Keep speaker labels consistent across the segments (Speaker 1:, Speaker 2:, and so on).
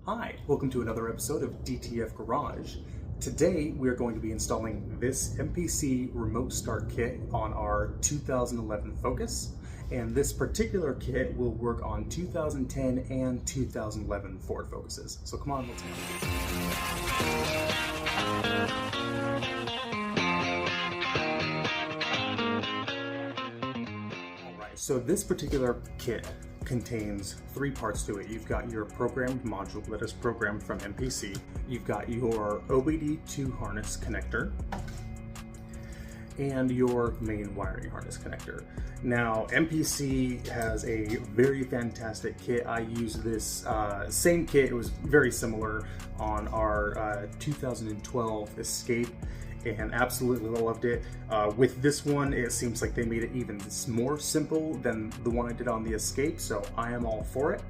Speaker 1: Hi, welcome to another episode of DTF Garage. Today we are going to be installing this MPC Remote Start kit on our 2011 Focus, and this particular kit will work on 2010 and 2011 Ford Focuses. So come on, let's go. Alright, so this particular kit contains three parts to it. You've got your programmed module that is programmed from MPC. You've got your OBD2 harness connector and your main wiring harness connector. Now, MPC has a very fantastic kit. I used this same kit. It was very similar on our 2012 Escape and absolutely loved it. With this one, it seems like they made it even more simple than the one I did on the Escape, so I am all for it.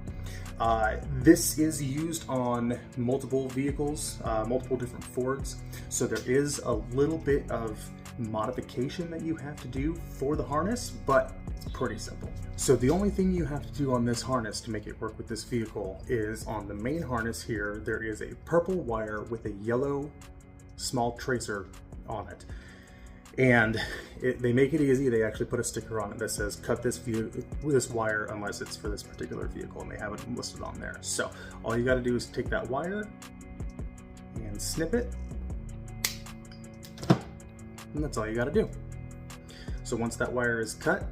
Speaker 1: This is used on multiple vehicles, multiple different Fords, so there is a little bit of modification that you have to do for the harness, but it's pretty simple. So the only thing you have to do on this harness to make it work with this vehicle is on the main harness here, there is a purple wire with a yellow small tracer on it, and they make it easy. They actually put a sticker on it that says cut this wire unless it's for this particular vehicle, and they have it listed on there. So all you got to do is take that wire and snip it, and that's all you got to do. So once that wire is cut,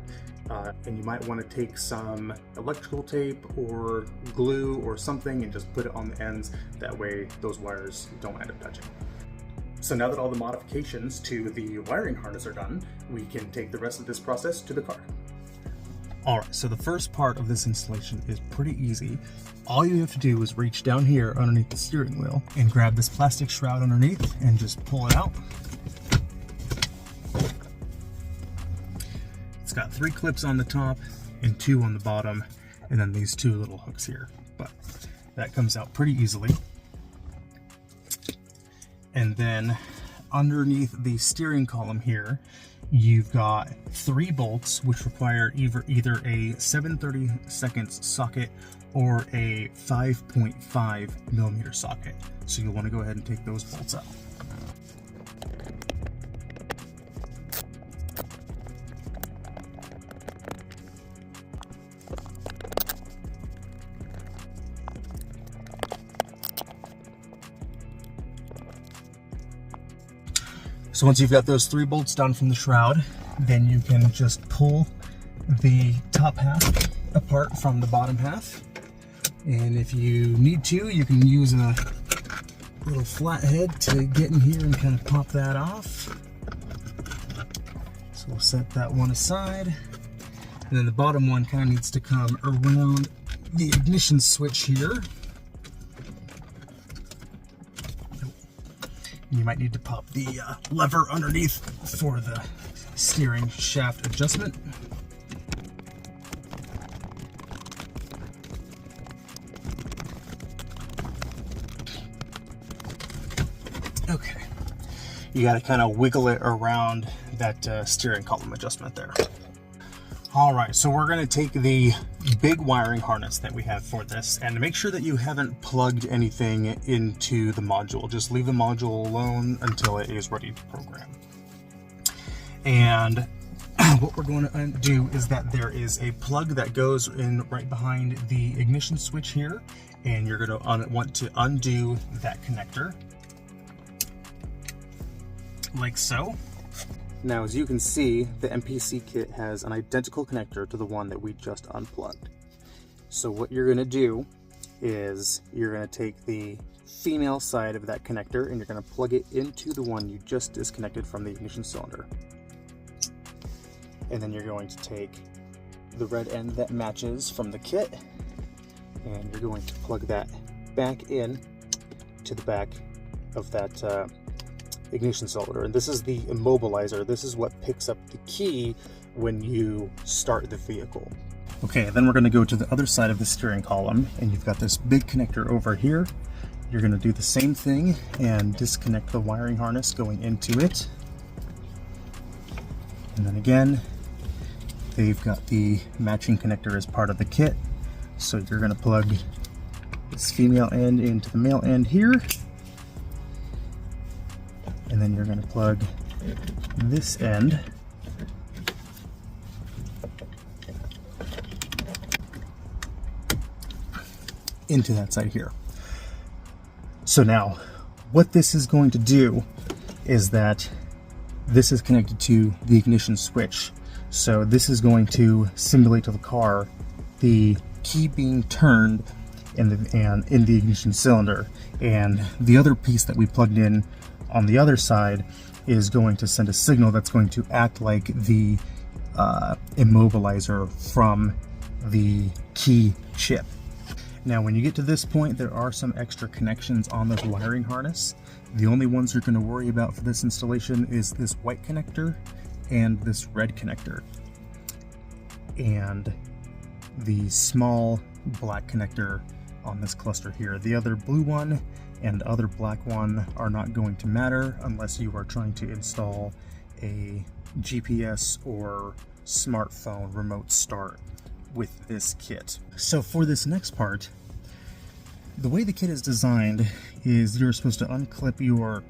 Speaker 1: and you might want to take some electrical tape or glue or something and just put it on the ends, that way those wires don't end up touching. So now that all the modifications to the wiring harness are done, we can take the rest of this process to the car. Alright, so the first part of this installation is pretty easy. All you have to do is reach down here underneath the steering wheel and grab this plastic shroud underneath and just pull it out. It's got 3 clips on the top and 2 on the bottom, and then these 2 little hooks here. But that comes out pretty easily. And then underneath the steering column here, you've got 3 bolts, which require either a 7/32 socket or a 5.5 millimeter socket. So you'll want to go ahead and take those bolts out. So once you've got those 3 bolts down from the shroud, then you can just pull the top half apart from the bottom half. And if you need to, you can use a little flathead to get in here and kind of pop that off. So we'll set that one aside. And then the bottom one kind of needs to come around the ignition switch here. You might need to pop the lever underneath for the steering shaft adjustment. Okay, you got to kind of wiggle it around that steering column adjustment there. All right, so we're going to take the big wiring harness that we have for this and make sure that you haven't plugged anything into the module. Just leave the module alone until it is ready to program. And what we're going to do is that there is a plug that goes in right behind the ignition switch here, and you're going to want to undo that connector like so. Now, as you can see, the MPC kit has an identical connector to the one that we just unplugged. So what you're going to do is you're going to take the female side of that connector and you're going to plug it into the one you just disconnected from the ignition cylinder. And then you're going to take the red end that matches from the kit and you're going to plug that back in to the back of that ignition cylinder. And this is the immobilizer. This is what picks up the key when you start the vehicle. Okay, then we're going to go to the other side of the steering column, and you've got this big connector over here. You're going to do the same thing and disconnect the wiring harness going into it. And then again, they've got the matching connector as part of the kit. So you're going to plug this female end into the male end here. And then you're going to plug this end into that side here. So now, what this is going to do is that this is connected to the ignition switch. So this is going to simulate to the car the key being turned in the ignition cylinder. And the other piece that we plugged in on the other side is going to send a signal that's going to act like the immobilizer from the key chip. Now, when you get to this point, there are some extra connections on this wiring harness. The only ones you're going to worry about for this installation is this white connector and this red connector, and the small black connector on this cluster here. The other blue one and other black one are not going to matter unless you are trying to install a GPS or smartphone remote start with this kit. So for this next part, the way the kit is designed is you're supposed to unclip your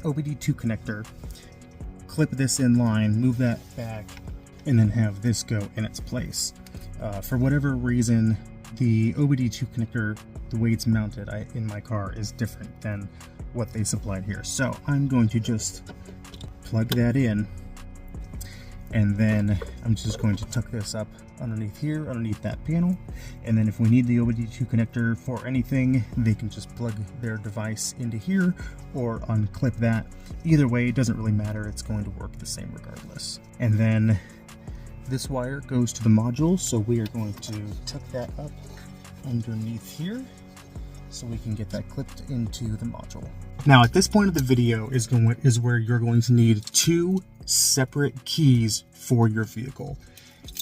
Speaker 1: OBD2 connector, clip this in line, move that back, and then have this go in its place. For whatever reason, the OBD2 connector, the way it's mounted in my car, is different than what they supplied here. So I'm going to just plug that in, and then I'm just going to tuck this up underneath here, underneath that panel. And then if we need the OBD2 connector for anything, they can just plug their device into here or unclip that. Either way, it doesn't really matter. It's going to work the same regardless. And then this wire goes to the module, so we are going to tuck that up underneath here so we can get that clipped into the module. Now, at this point of the video is where you're going to need two separate keys for your vehicle.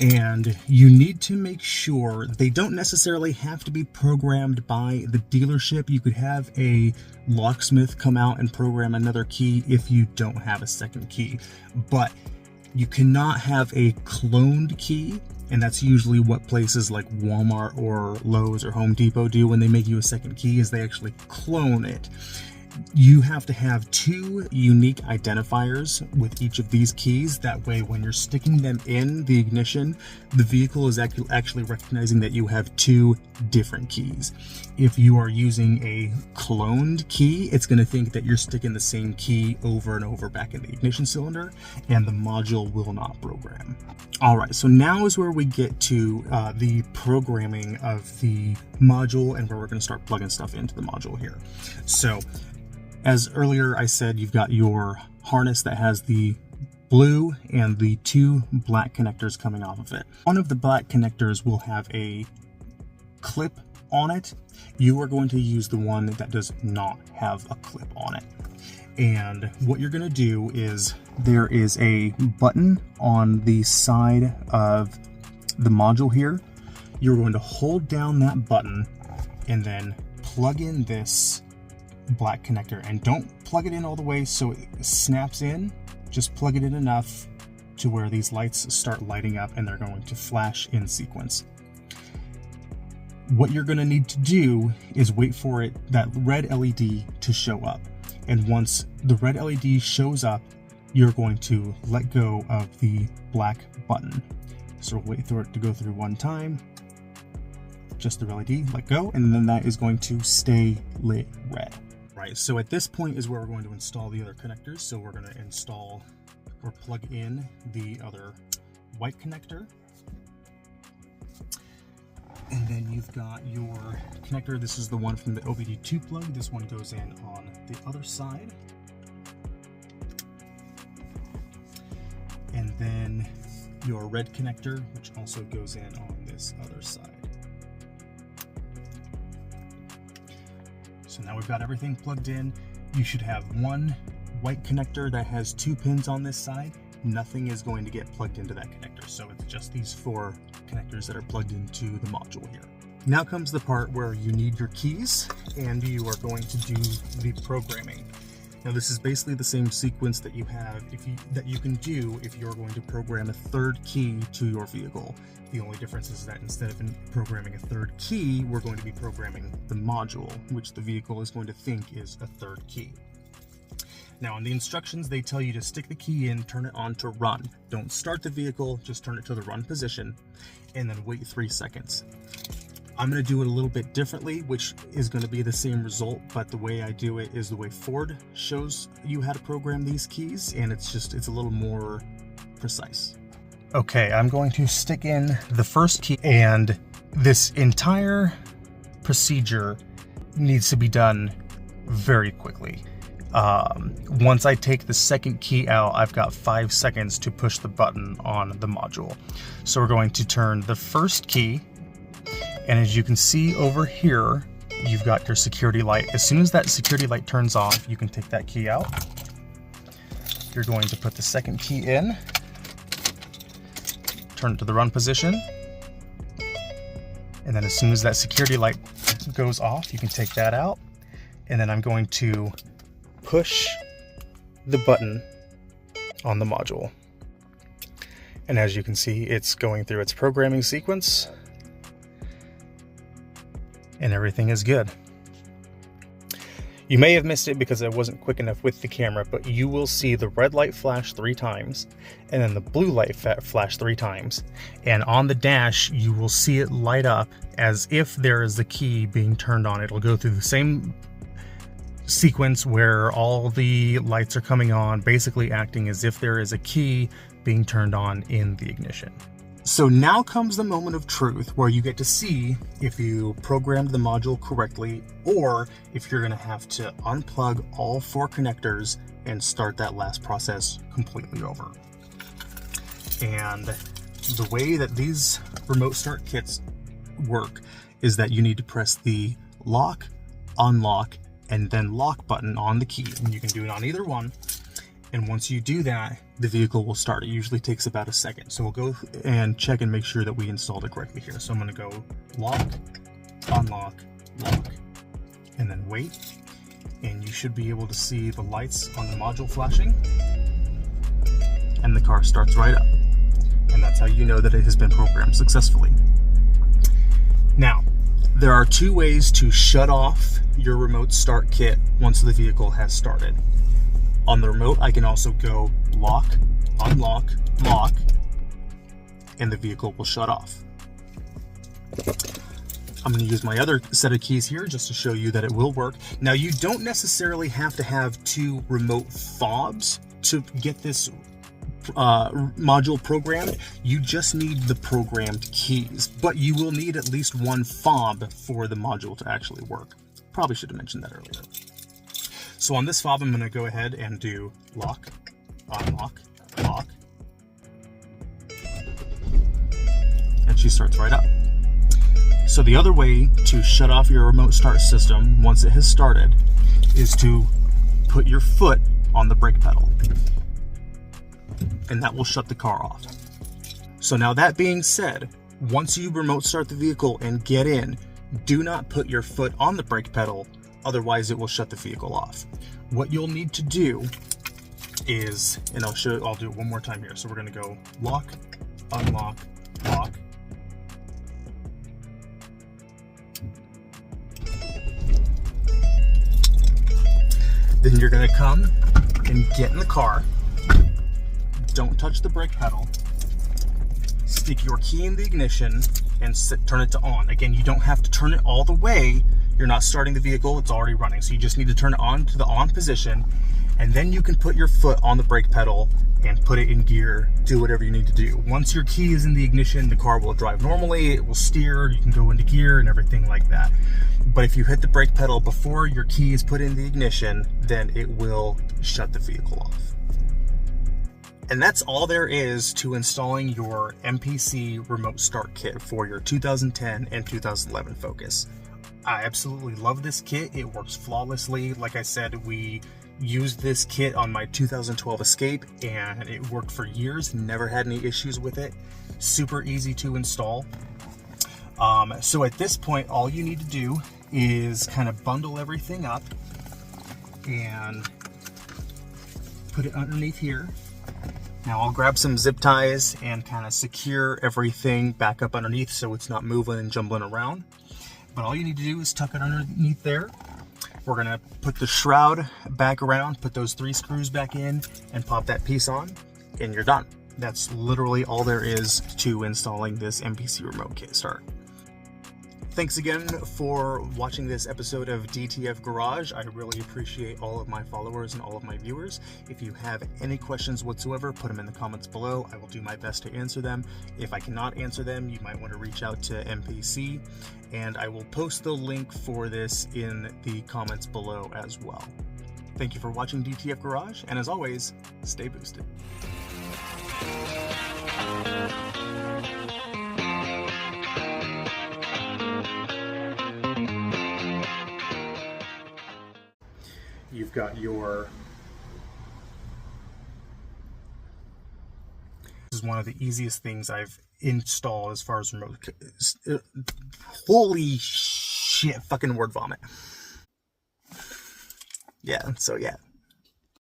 Speaker 1: And you need to make sure they don't necessarily have to be programmed by the dealership. You could have a locksmith come out and program another key if you don't have a second key. But you cannot have a cloned key, and that's usually what places like Walmart or Lowe's or Home Depot do when they make you a second key, is they actually clone it. You have to have two unique identifiers with each of these keys. That way, when you're sticking them in the ignition, the vehicle is actually recognizing that you have two different keys. If you are using a cloned key, it's going to think that you're sticking the same key over and over back in the ignition cylinder, and the module will not program. All right, so now is where we get to the programming of the module and where we're going to start plugging stuff into the module here. So, as earlier I said, you've got your harness that has the blue and the two black connectors coming off of it. One of the black connectors will have a clip on it. You are going to use the one that does not have a clip on it. And what you're going to do is there is a button on the side of the module here. You're going to hold down that button and then plug in this black connector, and don't plug it in all the way so it snaps in. Just plug it in enough to where these lights start lighting up and they're going to flash in sequence. What you're going to need to do is wait for that red LED to show up, and once the red LED shows up, you're going to let go of the black button. So wait for it to go through one time, just the LED, let go, and then that is going to stay lit red. Right, so at this point is where we're going to install the other connectors. So we're going to install or plug in the other white connector. And then you've got your connector. This is the one from the OBD2 plug. This one goes in on the other side. And then your red connector, which also goes in on this other side. So now we've got everything plugged in. You should have one white connector that has two pins on this side. Nothing is going to get plugged into that connector. So it's just these four connectors that are plugged into the module here. Now comes the part where you need your keys and you are going to do the programming. Now this is basically the same sequence that you have that you can do if you're going to program a third key to your vehicle. The only difference is that instead of programming a third key, we're going to be programming the module, which the vehicle is going to think is a third key. Now in the instructions, they tell you to stick the key in, turn it on to run. Don't start the vehicle, just turn it to the run position, and then wait 3 seconds. I'm going to do it a little bit differently, which is going to be the same result, but the way I do it is the way Ford shows you how to program these keys, and it's a little more precise. Okay, I'm going to stick in the first key, and this entire procedure needs to be done very quickly. Once I take the second key out, I've got 5 seconds to push the button on the module. So we're going to turn the first key, and as you can see over here, you've got your security light. As soon as that security light turns off, you can take that key out. You're going to put the second key in, turn it to the run position, and then as soon as that security light goes off, you can take that out, and then I'm going to push the button on the module. And as you can see, it's going through its programming sequence, and everything is good. You may have missed it because I wasn't quick enough with the camera, but you will see the red light flash 3 times, and then the blue light flash 3 times. And on the dash, you will see it light up as if there is a key being turned on. It'll go through the same sequence where all the lights are coming on, basically acting as if there is a key being turned on in the ignition. So now comes the moment of truth where you get to see if you programmed the module correctly, or if you're going to have to unplug all 4 connectors and start that last process completely over. And the way that these remote start kits work is that you need to press the lock, unlock, and then lock button on the key, and you can do it on either one. And once you do that, the vehicle will start. It usually takes about a second. So we'll go and check and make sure that we installed it correctly here. So I'm going to go lock, unlock, lock, and then wait. And you should be able to see the lights on the module flashing, and the car starts right up. And that's how you know that it has been programmed successfully. Now, there are 2 ways to shut off your remote start kit once the vehicle has started. On the remote, I can also go lock, unlock, lock, and the vehicle will shut off. I'm going to use my other set of keys here just to show you that it will work. Now, you don't necessarily have to have 2 remote fobs to get this module programmed. You just need the programmed keys, but you will need at least 1 fob for the module to actually work. Probably should have mentioned that earlier. So on this fob, I'm going to go ahead and do lock, unlock, lock, and she starts right up. So the other way to shut off your remote start system once it has started is to put your foot on the brake pedal, and that will shut the car off. So now that being said, once you remote start the vehicle and get in, do not put your foot on the brake pedal, otherwise it will shut the vehicle off. What you'll need to do is, and I'll do it one more time here. So we're going to go lock, unlock, lock. Then you're going to come and get in the car. Don't touch the brake pedal. Stick your key in the ignition and turn it to on. Again, you don't have to turn it all the way. You're not starting the vehicle, it's already running. So you just need to turn it on to the on position, and then you can put your foot on the brake pedal and put it in gear, do whatever you need to do. Once your key is in the ignition, the car will drive normally, it will steer, you can go into gear and everything like that. But if you hit the brake pedal before your key is put in the ignition, then it will shut the vehicle off. And that's all there is to installing your MPC Remote Start Kit for your 2010 and 2011 Focus. I absolutely love this kit. It works flawlessly. Like I said, we used this kit on my 2012 Escape and it worked for years, never had any issues with it. Super easy to install. So at this point, all you need to do is kind of bundle everything up and put it underneath here. Now I'll grab some zip ties and kind of secure everything back up underneath so it's not moving and jumbling around. But all you need to do is tuck it underneath there. We're gonna put the shroud back around, put those 3 screws back in, and pop that piece on, and you're done. That's literally all there is to installing this MPC Remote Kit Start. Thanks again for watching this episode of DTF Garage. I really appreciate all of my followers and all of my viewers. If you have any questions whatsoever, put them in the comments below. I will do my best to answer them. If I cannot answer them, you might want to reach out to MPC, and I will post the link for this in the comments below as well. Thank you for watching DTF Garage, and as always, stay boosted. You've got your... This is one of the easiest things I've installed as far as remote... Holy shit, fucking word vomit. Yeah, so yeah.